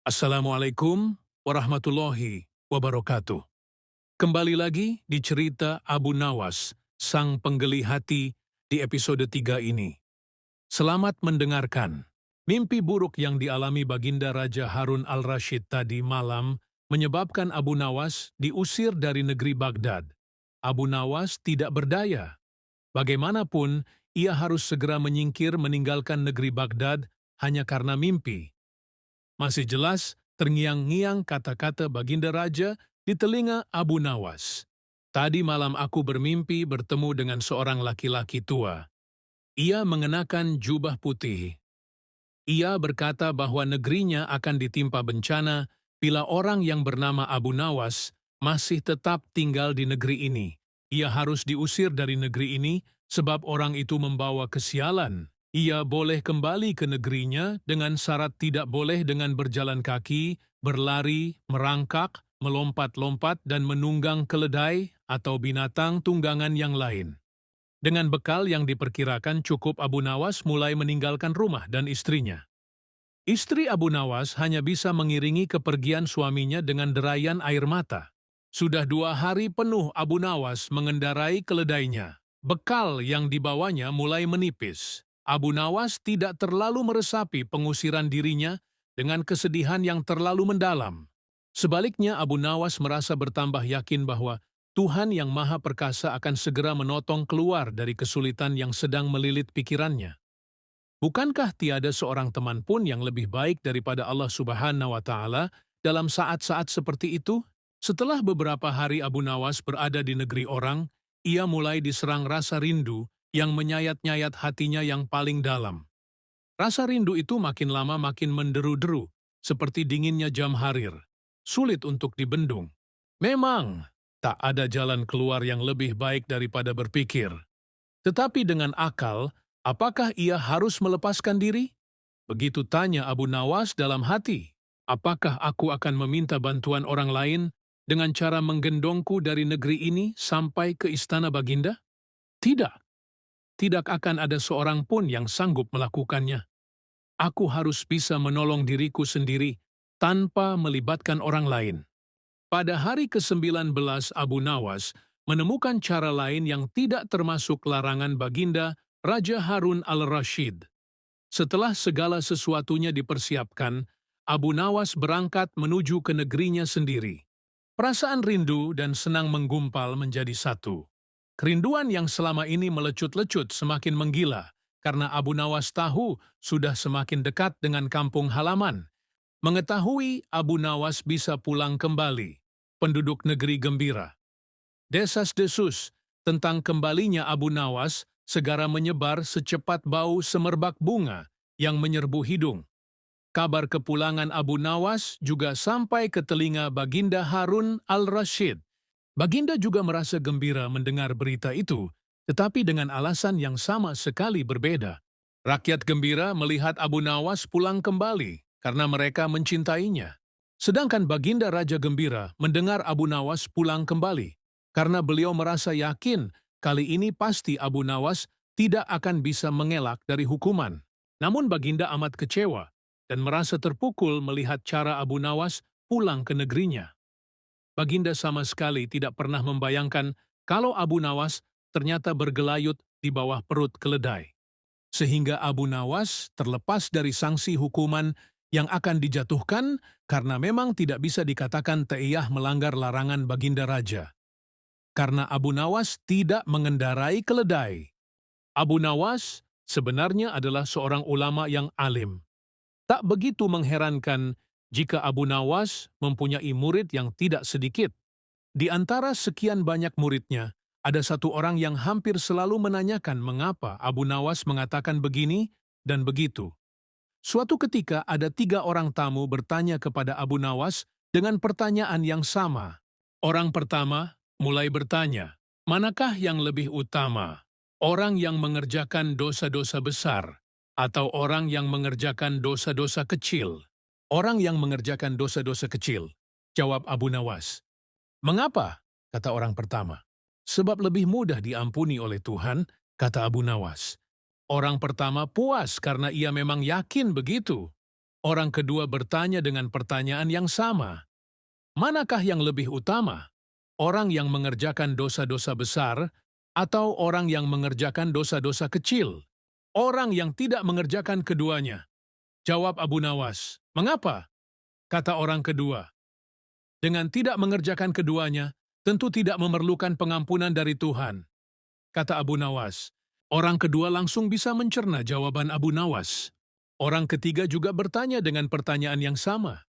Assalamualaikum warahmatullahi wabarakatuh. Kembali lagi di cerita Abu Nawas, sang penggeli hati di episode 3 ini. Selamat mendengarkan. Mimpi buruk yang dialami Baginda Raja Harun al-Rashid tadi malam menyebabkan Abu Nawas diusir dari negeri Baghdad. Abu Nawas tidak berdaya. Bagaimanapun, ia harus segera menyingkir meninggalkan negeri Baghdad hanya karena mimpi. Masih jelas terngiang-ngiang kata-kata Baginda Raja di telinga Abu Nawas. Tadi malam aku bermimpi bertemu dengan seorang laki-laki tua. Ia mengenakan jubah putih. Ia berkata bahwa negerinya akan ditimpa bencana bila orang yang bernama Abu Nawas masih tetap tinggal di negeri ini. Ia harus diusir dari negeri ini sebab orang itu membawa kesialan. Ia boleh kembali ke negerinya dengan syarat tidak boleh dengan berjalan kaki, berlari, merangkak, melompat-lompat dan menunggang keledai atau binatang tunggangan yang lain. Dengan bekal yang diperkirakan cukup, Abu Nawas mulai meninggalkan rumah dan istrinya. Istri Abu Nawas hanya bisa mengiringi kepergian suaminya dengan derayan air mata. Sudah 2 hari penuh Abu Nawas mengendarai keledainya. Bekal yang dibawanya mulai menipis. Abu Nawas tidak terlalu meresapi pengusiran dirinya dengan kesedihan yang terlalu mendalam. Sebaliknya, Abu Nawas merasa bertambah yakin bahwa Tuhan yang Maha Perkasa akan segera menotong keluar dari kesulitan yang sedang melilit pikirannya. Bukankah tiada seorang teman pun yang lebih baik daripada Allah Subhanahu wa Ta'ala dalam saat-saat seperti itu? Setelah beberapa hari Abu Nawas berada di negeri orang, ia mulai diserang rasa rindu yang menyayat-nyayat hatinya yang paling dalam. Rasa rindu itu makin lama makin menderu-deru, seperti dinginnya jam harir. Sulit untuk dibendung. Memang, tak ada jalan keluar yang lebih baik daripada berpikir. Tetapi dengan akal, apakah ia harus melepaskan diri? Begitu tanya Abu Nawas dalam hati. Apakah aku akan meminta bantuan orang lain dengan cara menggendongku dari negeri ini sampai ke istana Baginda? Tidak. Tidak akan ada seorang pun yang sanggup melakukannya. Aku harus bisa menolong diriku sendiri tanpa melibatkan orang lain. Pada hari ke-19 Abu Nawas menemukan cara lain yang tidak termasuk larangan Baginda Raja Harun al-Rashid. Setelah segala sesuatunya dipersiapkan, Abu Nawas berangkat menuju ke negerinya sendiri. Perasaan rindu dan senang menggumpal menjadi satu. Kerinduan yang selama ini melecut-lecut semakin menggila, karena Abu Nawas tahu sudah semakin dekat dengan kampung halaman. Mengetahui Abu Nawas bisa pulang kembali, penduduk negeri gembira. Desas-desus tentang kembalinya Abu Nawas segera menyebar secepat bau semerbak bunga yang menyerbu hidung. Kabar kepulangan Abu Nawas juga sampai ke telinga Baginda Harun al-Rashid. Baginda juga merasa gembira mendengar berita itu, tetapi dengan alasan yang sama sekali berbeda. Rakyat gembira melihat Abu Nawas pulang kembali karena mereka mencintainya. Sedangkan Baginda Raja gembira mendengar Abu Nawas pulang kembali, karena beliau merasa yakin kali ini pasti Abu Nawas tidak akan bisa mengelak dari hukuman. Namun Baginda amat kecewa dan merasa terpukul melihat cara Abu Nawas pulang ke negerinya. Baginda sama sekali tidak pernah membayangkan kalau Abu Nawas ternyata bergelayut di bawah perut keledai. Sehingga Abu Nawas terlepas dari sanksi hukuman yang akan dijatuhkan karena memang tidak bisa dikatakan Ta'iyah melanggar larangan Baginda Raja. Karena Abu Nawas tidak mengendarai keledai. Abu Nawas sebenarnya adalah seorang ulama yang alim. Tak begitu mengherankan jika Abu Nawas mempunyai murid yang tidak sedikit. Di antara sekian banyak muridnya, ada satu orang yang hampir selalu menanyakan mengapa Abu Nawas mengatakan begini dan begitu. Suatu ketika ada 3 orang tamu bertanya kepada Abu Nawas dengan pertanyaan yang sama. Orang pertama mulai bertanya, manakah yang lebih utama? Orang yang mengerjakan dosa-dosa besar atau orang yang mengerjakan dosa-dosa kecil? Orang yang mengerjakan dosa-dosa kecil, jawab Abu Nawas. Mengapa? Kata orang pertama. Sebab lebih mudah diampuni oleh Tuhan, kata Abu Nawas. Orang pertama puas karena ia memang yakin begitu. Orang kedua bertanya dengan pertanyaan yang sama. Manakah yang lebih utama? Orang yang mengerjakan dosa-dosa besar atau orang yang mengerjakan dosa-dosa kecil? Orang yang tidak mengerjakan keduanya. Jawab Abu Nawas. Mengapa? Kata orang kedua. Dengan tidak mengerjakan keduanya, tentu tidak memerlukan pengampunan dari Tuhan. Kata Abu Nawas. Orang kedua langsung bisa mencerna jawaban Abu Nawas. Orang ketiga juga bertanya dengan pertanyaan yang sama.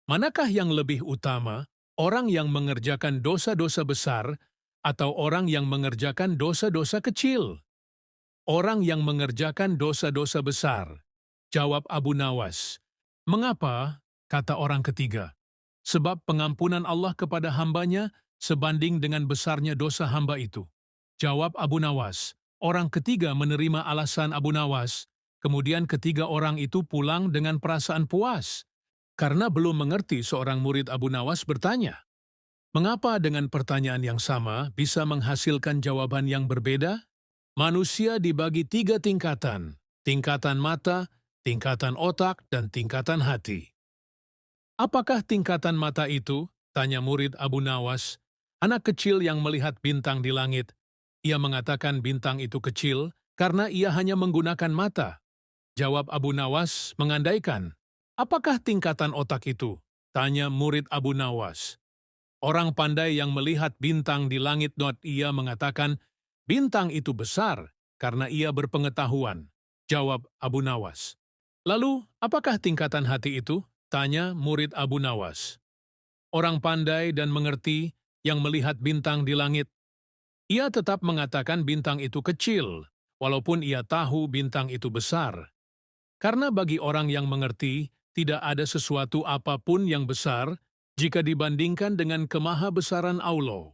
Manakah yang lebih utama, orang yang mengerjakan dosa-dosa besar atau orang yang mengerjakan dosa-dosa kecil? Orang yang mengerjakan dosa-dosa besar. Jawab Abu Nawas. Mengapa? Kata orang ketiga. Sebab pengampunan Allah kepada hambanya sebanding dengan besarnya dosa hamba itu. Jawab Abu Nawas. Orang ketiga menerima alasan Abu Nawas. Kemudian ketiga orang itu pulang dengan perasaan puas. Karena belum mengerti, seorang murid Abu Nawas bertanya, mengapa dengan pertanyaan yang sama bisa menghasilkan jawaban yang berbeda? Manusia dibagi 3 tingkatan, tingkatan mata, tingkatan otak, dan tingkatan hati. Apakah tingkatan mata itu? Tanya murid Abu Nawas. Anak kecil yang melihat bintang di langit. Ia mengatakan bintang itu kecil karena ia hanya menggunakan mata. Jawab Abu Nawas mengandaikan. Apakah tingkatan otak itu? Tanya murid Abu Nawas. Orang pandai yang melihat bintang di langit ia mengatakan, bintang itu besar karena ia berpengetahuan. Jawab Abu Nawas. Lalu, apakah tingkatan hati itu? Tanya murid Abu Nawas. Orang pandai dan mengerti yang melihat bintang di langit. Ia tetap mengatakan bintang itu kecil, walaupun ia tahu bintang itu besar. Karena bagi orang yang mengerti, tidak ada sesuatu apapun yang besar jika dibandingkan dengan kemahabesaran Allah.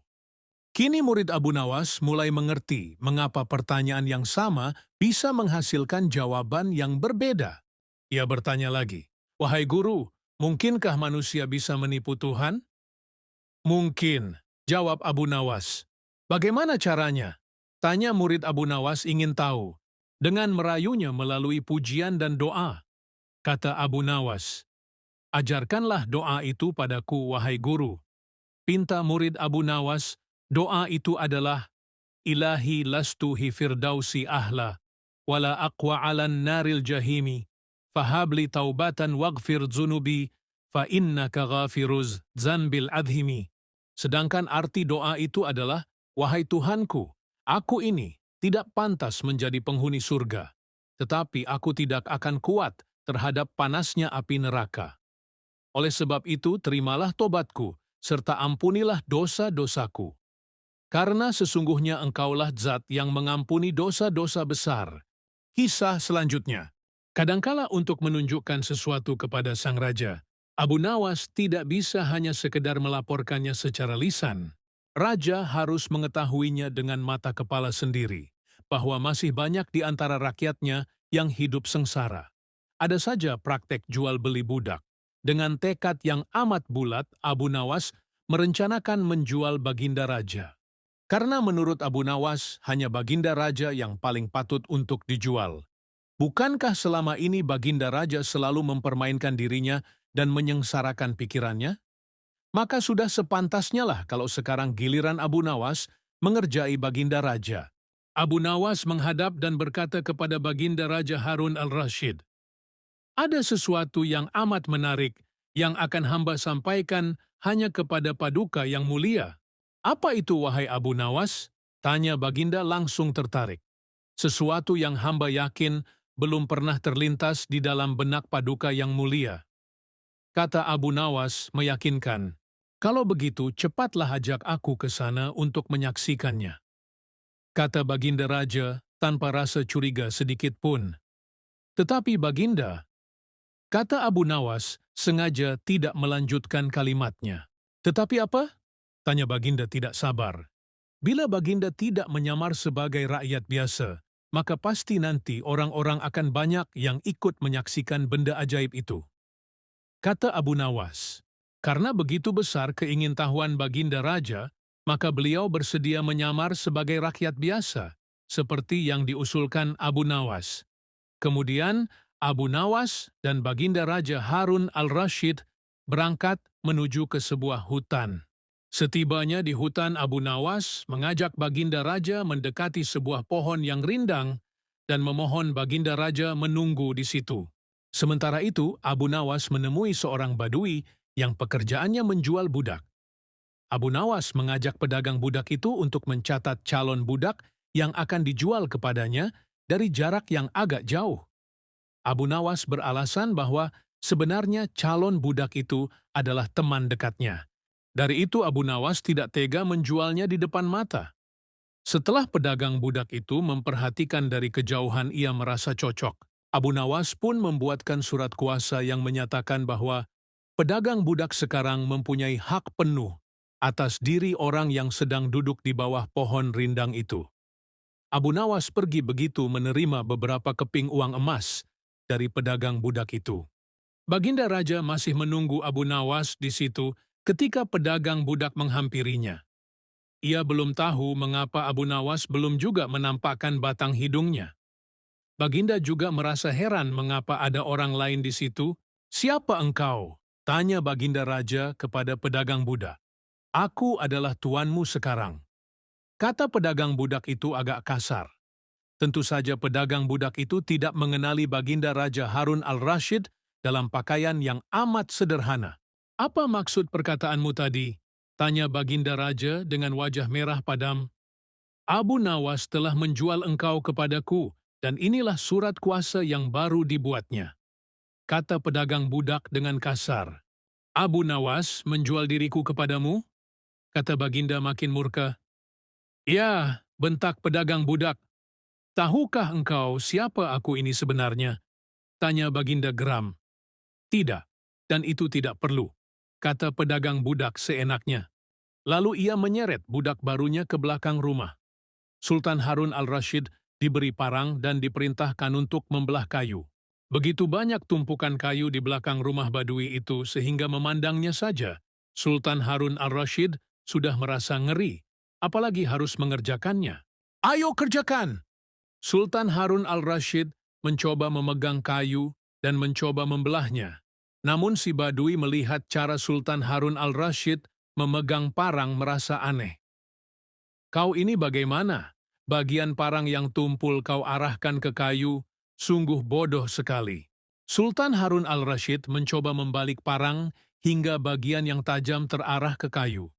Kini murid Abu Nawas mulai mengerti mengapa pertanyaan yang sama bisa menghasilkan jawaban yang berbeda. Ia bertanya lagi, wahai guru, mungkinkah manusia bisa menipu Tuhan? Mungkin, jawab Abu Nawas. Bagaimana caranya? Tanya murid Abu Nawas ingin tahu. Dengan merayunya melalui pujian dan doa. Kata Abu Nawas, ajarkanlah doa itu padaku, wahai guru. Pinta murid Abu Nawas, doa itu adalah, Ilahi lastu hi firdausi ahla, wala aqwa alan naril jahimi, fahabli taubatan waghfir zunubi, fa innaka ghafiruz zanbil adhimi. Sedangkan arti doa itu adalah, wahai Tuhanku, aku ini tidak pantas menjadi penghuni surga, tetapi aku tidak akan kuat terhadap panasnya api neraka. Oleh sebab itu, terimalah tobatku, serta ampunilah dosa-dosaku. Karena sesungguhnya Engkaulah Zat yang mengampuni dosa-dosa besar. Kisah selanjutnya. Kadangkala untuk menunjukkan sesuatu kepada sang raja, Abu Nawas tidak bisa hanya sekedar melaporkannya secara lisan. Raja harus mengetahuinya dengan mata kepala sendiri, bahwa masih banyak di antara rakyatnya yang hidup sengsara. Ada saja praktek jual-beli budak. Dengan tekad yang amat bulat, Abu Nawas merencanakan menjual baginda raja. Karena menurut Abu Nawas, hanya baginda raja yang paling patut untuk dijual. Bukankah selama ini baginda raja selalu mempermainkan dirinya dan menyengsarakan pikirannya? Maka sudah sepantasnya lah kalau sekarang giliran Abu Nawas mengerjai baginda raja. Abu Nawas menghadap dan berkata kepada baginda Raja Harun al-Rashid, ada sesuatu yang amat menarik yang akan hamba sampaikan hanya kepada paduka yang mulia. Apa itu, wahai Abu Nawas? Tanya baginda langsung tertarik. Sesuatu yang hamba yakin belum pernah terlintas di dalam benak paduka yang mulia. Kata Abu Nawas meyakinkan, kalau begitu cepatlah ajak aku ke sana untuk menyaksikannya. Kata baginda raja tanpa rasa curiga sedikit pun. Tetapi baginda, kata Abu Nawas sengaja tidak melanjutkan kalimatnya. Tetapi apa? Tanya baginda tidak sabar. Bila baginda tidak menyamar sebagai rakyat biasa, maka pasti nanti orang-orang akan banyak yang ikut menyaksikan benda ajaib itu. Kata Abu Nawas, karena begitu besar keingintahuan baginda raja, maka beliau bersedia menyamar sebagai rakyat biasa, seperti yang diusulkan Abu Nawas. Kemudian, Abu Nawas dan Baginda Raja Harun al-Rashid berangkat menuju ke sebuah hutan. Setibanya di hutan, Abu Nawas mengajak Baginda Raja mendekati sebuah pohon yang rindang dan memohon Baginda Raja menunggu di situ. Sementara itu, Abu Nawas menemui seorang badui yang pekerjaannya menjual budak. Abu Nawas mengajak pedagang budak itu untuk mencatat calon budak yang akan dijual kepadanya dari jarak yang agak jauh. Abu Nawas beralasan bahwa sebenarnya calon budak itu adalah teman dekatnya. Dari itu Abu Nawas tidak tega menjualnya di depan mata. Setelah pedagang budak itu memperhatikan dari kejauhan, ia merasa cocok. Abu Nawas pun membuatkan surat kuasa yang menyatakan bahwa pedagang budak sekarang mempunyai hak penuh atas diri orang yang sedang duduk di bawah pohon rindang itu. Abu Nawas pergi begitu menerima beberapa keping uang emas dari pedagang budak itu. Baginda Raja masih menunggu Abu Nawas di situ ketika pedagang budak menghampirinya. Ia belum tahu mengapa Abu Nawas belum juga menampakkan batang hidungnya. Baginda juga merasa heran mengapa ada orang lain di situ. "Siapa engkau?" tanya Baginda Raja kepada pedagang budak. "Aku adalah tuanmu sekarang," kata pedagang budak itu agak kasar. Tentu saja pedagang budak itu tidak mengenali Baginda Raja Harun al-Rashid dalam pakaian yang amat sederhana. "Apa maksud perkataanmu tadi?" tanya Baginda Raja dengan wajah merah padam. "Abu Nawas telah menjual engkau kepadaku, dan inilah surat kuasa yang baru dibuatnya," kata pedagang budak dengan kasar. "Abu Nawas menjual diriku kepadamu?" kata Baginda makin murka. "Ya," bentak pedagang budak. "Tahukah engkau siapa aku ini sebenarnya?" tanya Baginda geram. "Tidak, dan itu tidak perlu," kata pedagang budak seenaknya. Lalu ia menyeret budak barunya ke belakang rumah. Sultan Harun al-Rashid diberi parang dan diperintahkan untuk membelah kayu. Begitu banyak tumpukan kayu di belakang rumah badui itu sehingga memandangnya saja, Sultan Harun al-Rashid sudah merasa ngeri, apalagi harus mengerjakannya. "Ayo kerjakan!" Sultan Harun al-Rashid mencoba memegang kayu dan mencoba membelahnya. Namun si badui melihat cara Sultan Harun al-Rashid memegang parang merasa aneh. "Kau ini bagaimana? Bagian parang yang tumpul kau arahkan ke kayu, sungguh bodoh sekali." Sultan Harun al-Rashid mencoba membalik parang hingga bagian yang tajam terarah ke kayu.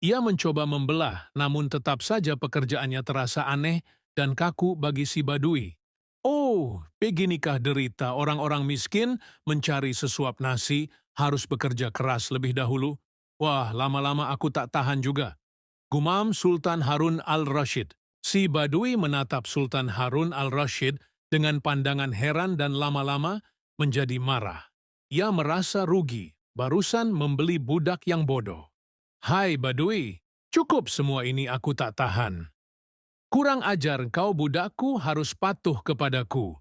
Ia mencoba membelah, namun tetap saja pekerjaannya terasa aneh dan kaku bagi si badui. "Oh, beginikah derita orang-orang miskin mencari sesuap nasi, harus bekerja keras lebih dahulu? Wah, lama-lama aku tak tahan juga," gumam Sultan Harun al-Rashid. Si badui menatap Sultan Harun al-Rashid dengan pandangan heran dan lama-lama menjadi marah. Ia merasa rugi, barusan membeli budak yang bodoh. "Hai badui, cukup semua ini, aku tak tahan." "Kurang ajar kau budakku, harus patuh kepadaku,"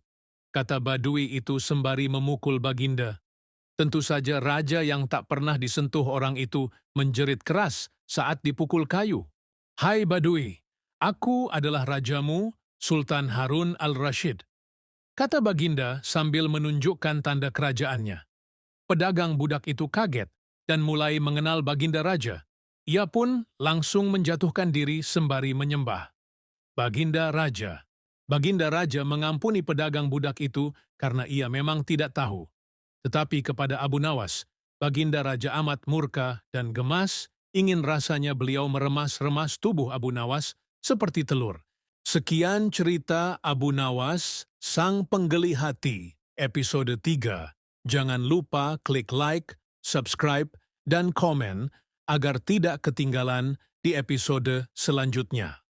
kata badui itu sembari memukul Baginda. Tentu saja raja yang tak pernah disentuh orang itu menjerit keras saat dipukul kayu. "Hai badui, aku adalah rajamu, Sultan Harun al-Rashid," kata Baginda sambil menunjukkan tanda kerajaannya. Pedagang budak itu kaget dan mulai mengenal Baginda Raja. Ia pun langsung menjatuhkan diri sembari menyembah. Baginda Raja. Baginda Raja mengampuni pedagang budak itu karena ia memang tidak tahu. Tetapi kepada Abu Nawas, Baginda Raja amat murka dan gemas, ingin rasanya beliau meremas-remas tubuh Abu Nawas seperti telur. Sekian cerita Abu Nawas, Sang Penggeli Hati, episode 3. Jangan lupa klik like, subscribe, dan komen agar tidak ketinggalan di episode selanjutnya.